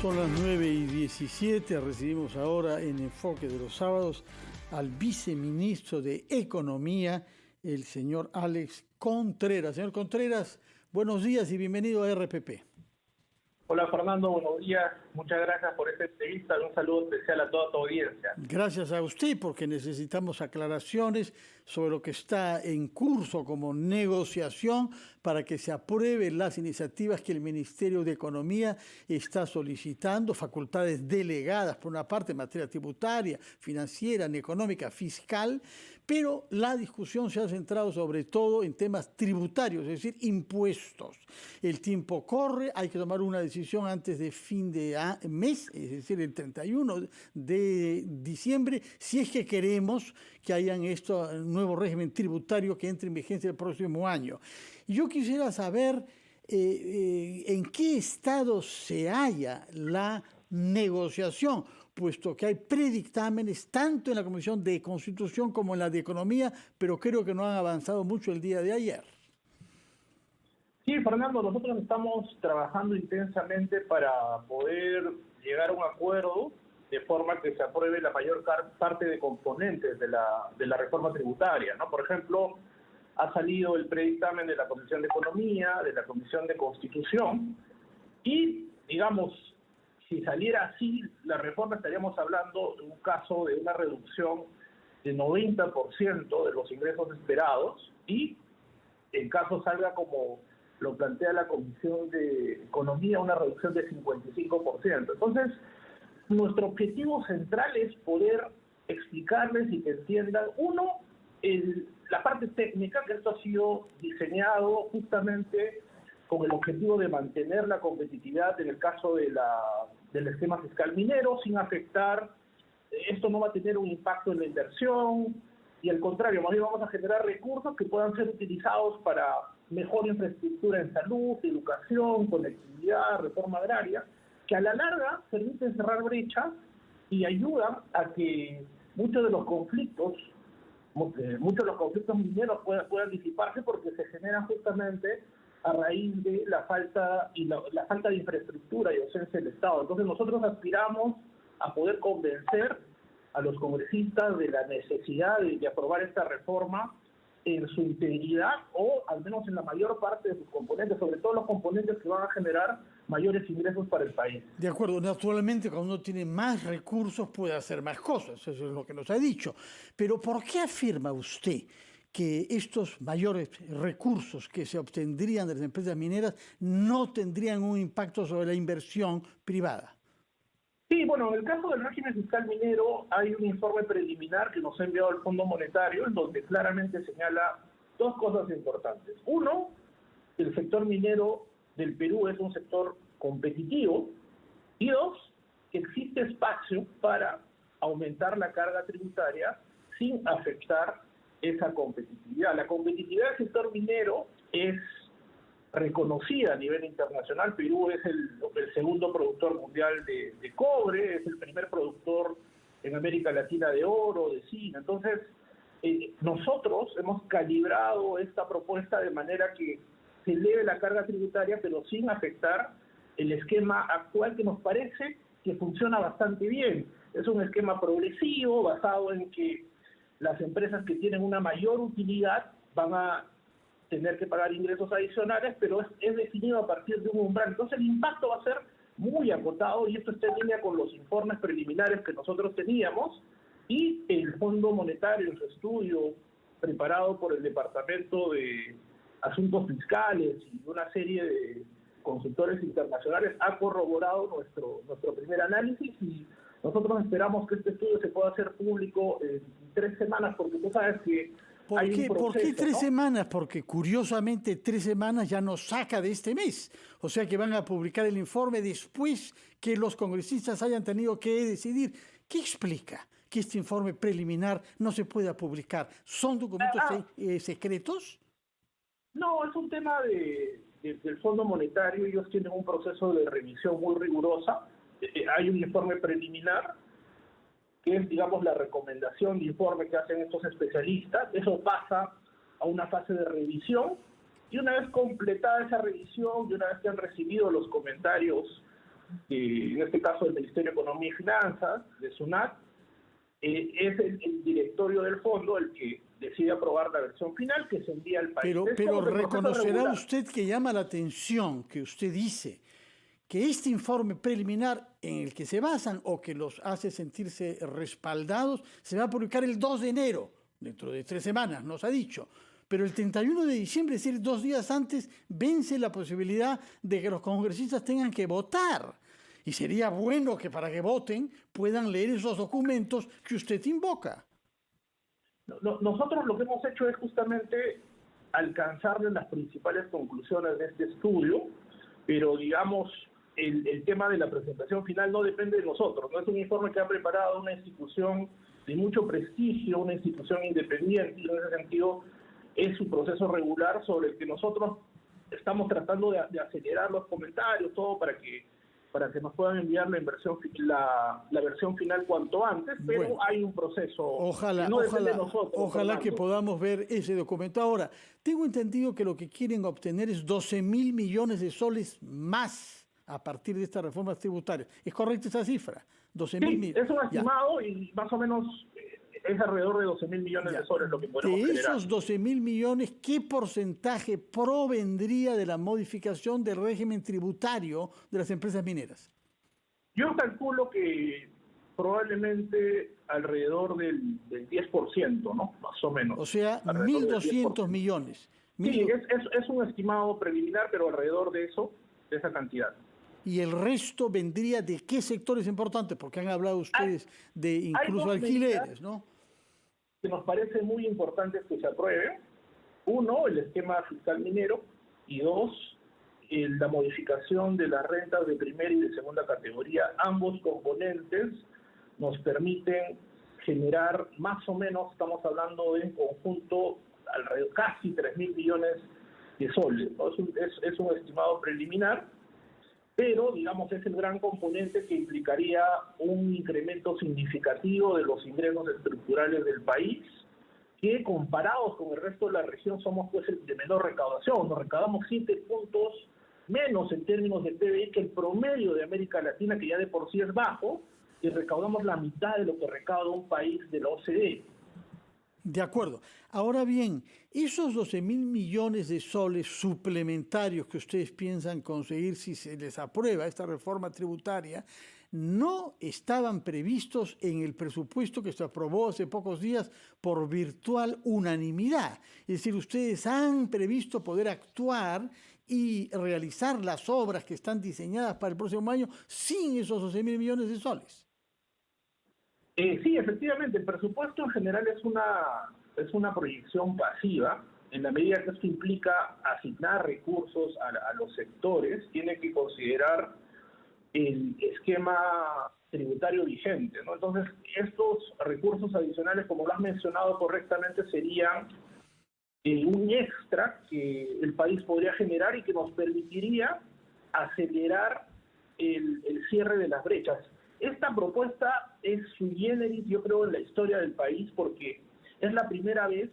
Son las 9:17, recibimos ahora en Enfoque de los Sábados al viceministro de Economía, el señor Alex Contreras. Señor Contreras, buenos días y bienvenido a RPP. Hola Fernando, buenos días. Muchas gracias por esta entrevista. Un saludo especial a toda tu audiencia. Gracias a usted porque necesitamos aclaraciones sobre lo que está en curso como negociación para que se aprueben las iniciativas que el Ministerio de Economía está solicitando, facultades delegadas por una parte en materia tributaria, financiera, económica, fiscal, pero la discusión se ha centrado sobre todo en temas tributarios, es decir, impuestos. El tiempo corre, hay que tomar una decisión antes de fin de mes, es decir, el 31 de diciembre, si es que queremos que hayan nuevo régimen tributario que entre en vigencia el próximo año. Yo quisiera saber en qué estado se halla la negociación, puesto que hay predictámenes tanto en la Comisión de Constitución como en la de Economía, pero creo que no han avanzado mucho el día de ayer. Sí, Fernando, nosotros estamos trabajando intensamente para poder llegar a un acuerdo de forma que se apruebe la mayor parte de componentes de la reforma tributaria, ¿no? Por ejemplo, ha salido el predictamen de la Comisión de Economía, de la Comisión de Constitución, y, digamos, si saliera así, la reforma estaríamos hablando de un caso de una reducción de 90% de los ingresos esperados, y en caso salga como lo plantea la Comisión de Economía, una reducción de 55%. Entonces, nuestro objetivo central es poder explicarles y que entiendan, uno, la parte técnica, que esto ha sido diseñado justamente con el objetivo de mantener la competitividad en el caso del esquema fiscal minero, sin afectar, esto no va a tener un impacto en la inversión, y al contrario, más bien vamos a generar recursos que puedan ser utilizados para mejor infraestructura en salud, educación, conectividad, reforma agraria, que a la larga permiten cerrar brechas y ayudan a que muchos de los conflictos mineros puedan disiparse, porque se generan justamente a raíz de la falta de infraestructura y ausencia del Estado. Entonces nosotros aspiramos a poder convencer a los congresistas de la necesidad de aprobar esta reforma en su integridad, o al menos en la mayor parte de sus componentes, sobre todo los componentes que van a generar mayores ingresos para el país. De acuerdo, naturalmente cuando uno tiene más recursos puede hacer más cosas, eso es lo que nos ha dicho. Pero ¿por qué afirma usted que estos mayores recursos que se obtendrían de las empresas mineras no tendrían un impacto sobre la inversión privada? Sí, bueno, en el caso del régimen fiscal minero hay un informe preliminar que nos ha enviado el Fondo Monetario, en donde claramente señala dos cosas importantes. Uno, el sector minero del Perú es un sector competitivo, y dos, que existe espacio para aumentar la carga tributaria sin afectar esa competitividad. La competitividad del sector minero es reconocida a nivel internacional. Perú es el segundo productor mundial de cobre, es el primer productor en América Latina de oro, de zinc. Entonces, nosotros hemos calibrado esta propuesta de manera que se eleve la carga tributaria, pero sin afectar el esquema actual, que nos parece que funciona bastante bien. Es un esquema progresivo, basado en que las empresas que tienen una mayor utilidad van a tener que pagar ingresos adicionales, pero es definido a partir de un umbral. Entonces el impacto va a ser muy acotado, y esto está en línea con los informes preliminares que nosotros teníamos, y el Fondo Monetario, en su estudio preparado por el Departamento de Asuntos Fiscales y una serie de consultores internacionales, ha corroborado nuestro primer análisis, y nosotros esperamos que este estudio se pueda hacer público en 3 semanas, porque tú sabes que ¿Por qué 3 semanas? Porque curiosamente 3 semanas ya nos saca de este mes. O sea que van a publicar el informe después que los congresistas hayan tenido que decidir. ¿Qué explica que este informe preliminar no se pueda publicar? ¿Son documentos secretos? No, es un tema del Fondo Monetario. Ellos tienen un proceso de revisión muy rigurosa. Hay un informe preliminar, que es, digamos, la recomendación de informe que hacen estos especialistas. Eso pasa a una fase de revisión, y una vez completada esa revisión y una vez que han recibido los comentarios en este caso del Ministerio de Economía y Finanzas, de SUNAT, es el directorio del fondo el que decide aprobar la versión final que se envía al país. Pero reconocerá usted que llama la atención que usted dice que este informe preliminar en el que se basan o que los hace sentirse respaldados se va a publicar el 2 de enero, dentro de 3 semanas, nos ha dicho. Pero el 31 de diciembre, es decir, 2 días antes, vence la posibilidad de que los congresistas tengan que votar. Y sería bueno que para que voten puedan leer esos documentos que usted invoca. Nosotros lo que hemos hecho es justamente alcanzarle las principales conclusiones de este estudio, pero digamos, el tema de la presentación final no depende de nosotros. No es un informe que ha preparado una institución de mucho prestigio, una institución independiente, y en ese sentido es su proceso regular sobre el que nosotros estamos tratando de acelerar los comentarios, todo para que nos puedan enviar la versión final cuanto antes, pero bueno, hay un proceso que no depende de nosotros. Ojalá que podamos ver ese documento. Ahora, tengo entendido que lo que quieren obtener es 12.000 millones de soles más a partir de estas reformas tributarias. ¿Es correcta esa cifra? 12.000 millones. Es un estimado y más o menos es alrededor de 12.000 millones de soles lo que podemos generar. De esos 12.000 millones, ¿qué porcentaje provendría de la modificación del régimen tributario de las empresas mineras? Yo calculo que probablemente alrededor del 10%, ¿no? Más o menos. O sea, 1.200 millones. Sí, es un estimado preliminar, pero alrededor de eso, de esa cantidad. ¿Y el resto vendría de qué sectores importantes? Porque han hablado ustedes de incluso alquileres, ¿no? Que nos parece muy importante que se apruebe. Uno, el esquema fiscal minero, y dos, la modificación de las rentas de primera y de segunda categoría. Ambos componentes nos permiten generar más o menos, estamos hablando de en conjunto, alrededor casi 3.000 millones de soles, ¿no? Es un estimado preliminar, pero digamos es el gran componente que implicaría un incremento significativo de los ingresos estructurales del país, que comparados con el resto de la región somos pues de menor recaudación. Nos recaudamos 7 puntos menos en términos de PBI que el promedio de América Latina, que ya de por sí es bajo, y recaudamos la mitad de lo que recauda un país de la OCDE. De acuerdo. Ahora bien, esos 12.000 millones de soles suplementarios que ustedes piensan conseguir si se les aprueba esta reforma tributaria, no estaban previstos en el presupuesto que se aprobó hace pocos días por virtual unanimidad. Es decir, ustedes han previsto poder actuar y realizar las obras que están diseñadas para el próximo año sin esos 12.000 millones de soles. Sí, efectivamente, el presupuesto en general es una proyección pasiva. En la medida que esto implica asignar recursos a los sectores, tiene que considerar el esquema tributario vigente, ¿no? Entonces, estos recursos adicionales, como lo has mencionado correctamente, serían un extra que el país podría generar y que nos permitiría acelerar el cierre de las brechas. Esta propuesta es sui generis, yo creo, en la historia del país, porque es la primera vez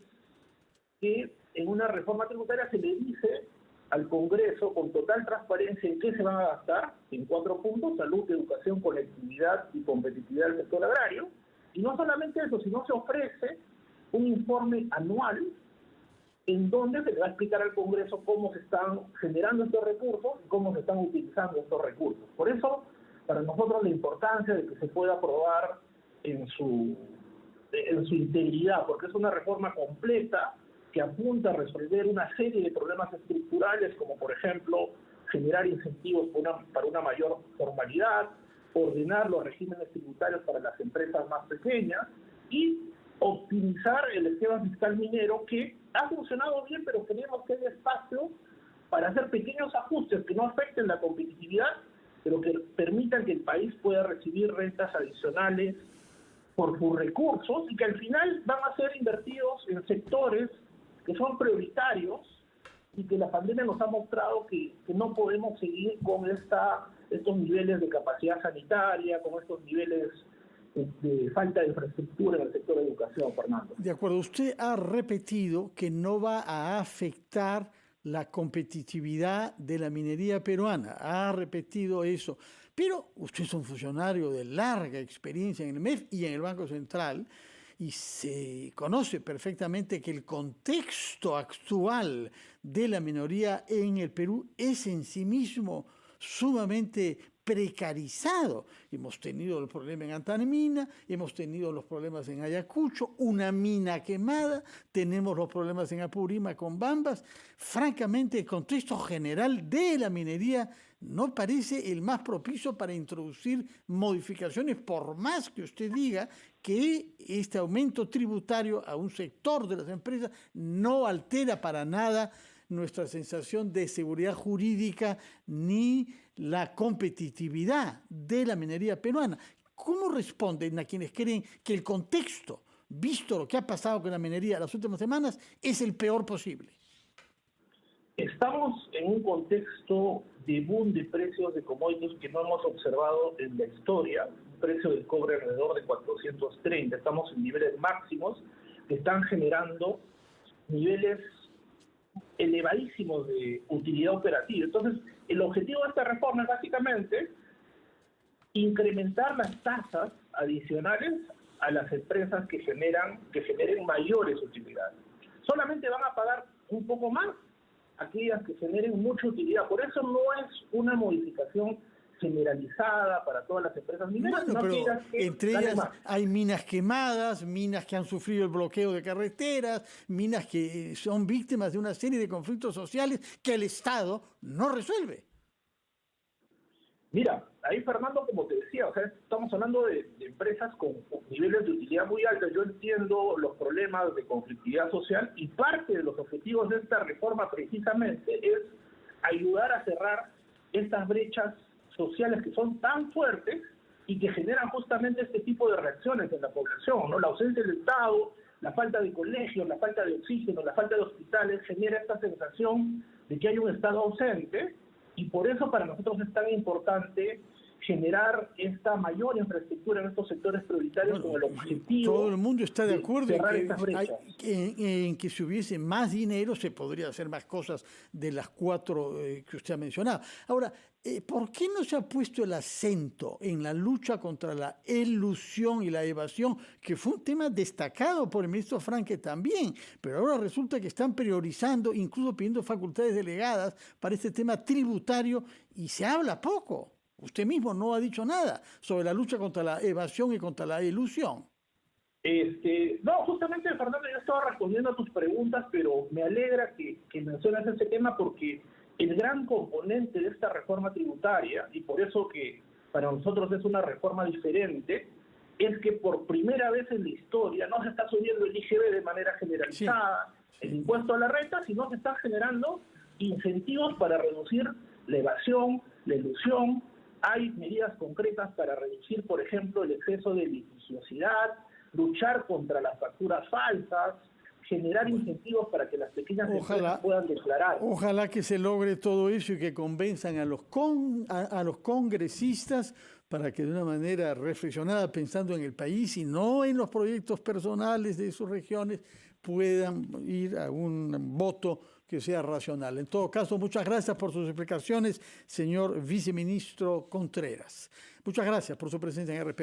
que en una reforma tributaria se le dice al Congreso con total transparencia en qué se van a gastar, en 4 puntos: salud, educación, conectividad y competitividad del sector agrario. Y no solamente eso, sino se ofrece un informe anual en donde se le va a explicar al Congreso cómo se están generando estos recursos y cómo se están utilizando estos recursos. Por eso, para nosotros la importancia de que se pueda aprobar en su integridad, porque es una reforma completa que apunta a resolver una serie de problemas estructurales, como por ejemplo generar incentivos para una mayor formalidad, ordenar los regímenes tributarios para las empresas más pequeñas y optimizar el esquema fiscal minero, que ha funcionado bien, pero creemos que hay espacio para hacer pequeños ajustes que no afecten la competitividad, pero que permitan que el país pueda recibir rentas adicionales por sus recursos y que al final van a ser invertidos en sectores que son prioritarios y que la pandemia nos ha mostrado que no podemos seguir con estos niveles de capacidad sanitaria, con estos niveles de falta de infraestructura en el sector de educación, Fernando. De acuerdo, usted ha repetido que no va a afectar la competitividad de la minería peruana. Ha repetido eso. Pero usted es un funcionario de larga experiencia en el MEF y en el Banco Central y se conoce perfectamente que el contexto actual de la minería en el Perú es en sí mismo sumamente precarizado. Hemos tenido el problema en Antamina, hemos tenido los problemas en Ayacucho, una mina quemada, tenemos los problemas en Apurímac con Bambas. Francamente, el contexto general de la minería no parece el más propicio para introducir modificaciones, por más que usted diga que este aumento tributario a un sector de las empresas no altera para nada nuestra sensación de seguridad jurídica ni la competitividad de la minería peruana. ¿Cómo responden a quienes creen que el contexto, visto lo que ha pasado con la minería las últimas semanas, es el peor posible? Estamos en un contexto de boom de precios de commodities que no hemos observado en la historia. Un precio del cobre alrededor de 430. Estamos en niveles máximos que están generando niveles elevadísimos de utilidad operativa. Entonces, el objetivo de esta reforma es básicamente incrementar las tasas adicionales a las empresas que generen mayores utilidades. Solamente van a pagar un poco más aquellas que generen mucha utilidad. Por eso no es una modificación generalizada para todas las empresas mineras, bueno, pero que entre ellas hay minas quemadas, minas que han sufrido el bloqueo de carreteras, minas que son víctimas de una serie de conflictos sociales que el Estado no resuelve. Mira, ahí Fernando, como te decía, o sea, estamos hablando de empresas con niveles de utilidad muy altos. Yo entiendo los problemas de conflictividad social y parte de los objetivos de esta reforma precisamente es ayudar a cerrar estas brechas sociales que son tan fuertes y que generan justamente este tipo de reacciones en la población, ¿no? La ausencia del Estado, la falta de colegios, la falta de oxígeno, la falta de hospitales genera esta sensación de que hay un Estado ausente. Y por eso para nosotros es tan importante generar esta mayor infraestructura en estos sectores prioritarios con el objetivo. Todo el mundo está de acuerdo en que si hubiese más dinero se podría hacer más cosas de las 4 que usted ha mencionado. Ahora, ¿por qué no se ha puesto el acento en la lucha contra la elusión y la evasión, que fue un tema destacado por el ministro Franque también, pero ahora resulta que están priorizando, incluso pidiendo facultades delegadas para este tema tributario y se habla poco? Usted mismo no ha dicho nada sobre la lucha contra la evasión y contra la elusión. No, justamente, Fernando, yo estaba respondiendo a tus preguntas, pero me alegra que mencionas ese tema porque el gran componente de esta reforma tributaria, y por eso que para nosotros es una reforma diferente, es que por primera vez en la historia no se está subiendo el IGB de manera generalizada, el impuesto a la renta, sino se están generando incentivos para reducir la evasión, la elusión. Hay medidas concretas para reducir, por ejemplo, el exceso de litigiosidad, luchar contra las facturas falsas, generar incentivos para que las pequeñas empresas puedan declarar. Ojalá que se logre todo eso y que convenzan a los congresistas para que de una manera reflexionada, pensando en el país y no en los proyectos personales de sus regiones, puedan ir a un voto que sea racional. En todo caso, muchas gracias por sus explicaciones, señor viceministro Contreras. Muchas gracias por su presencia en RPP.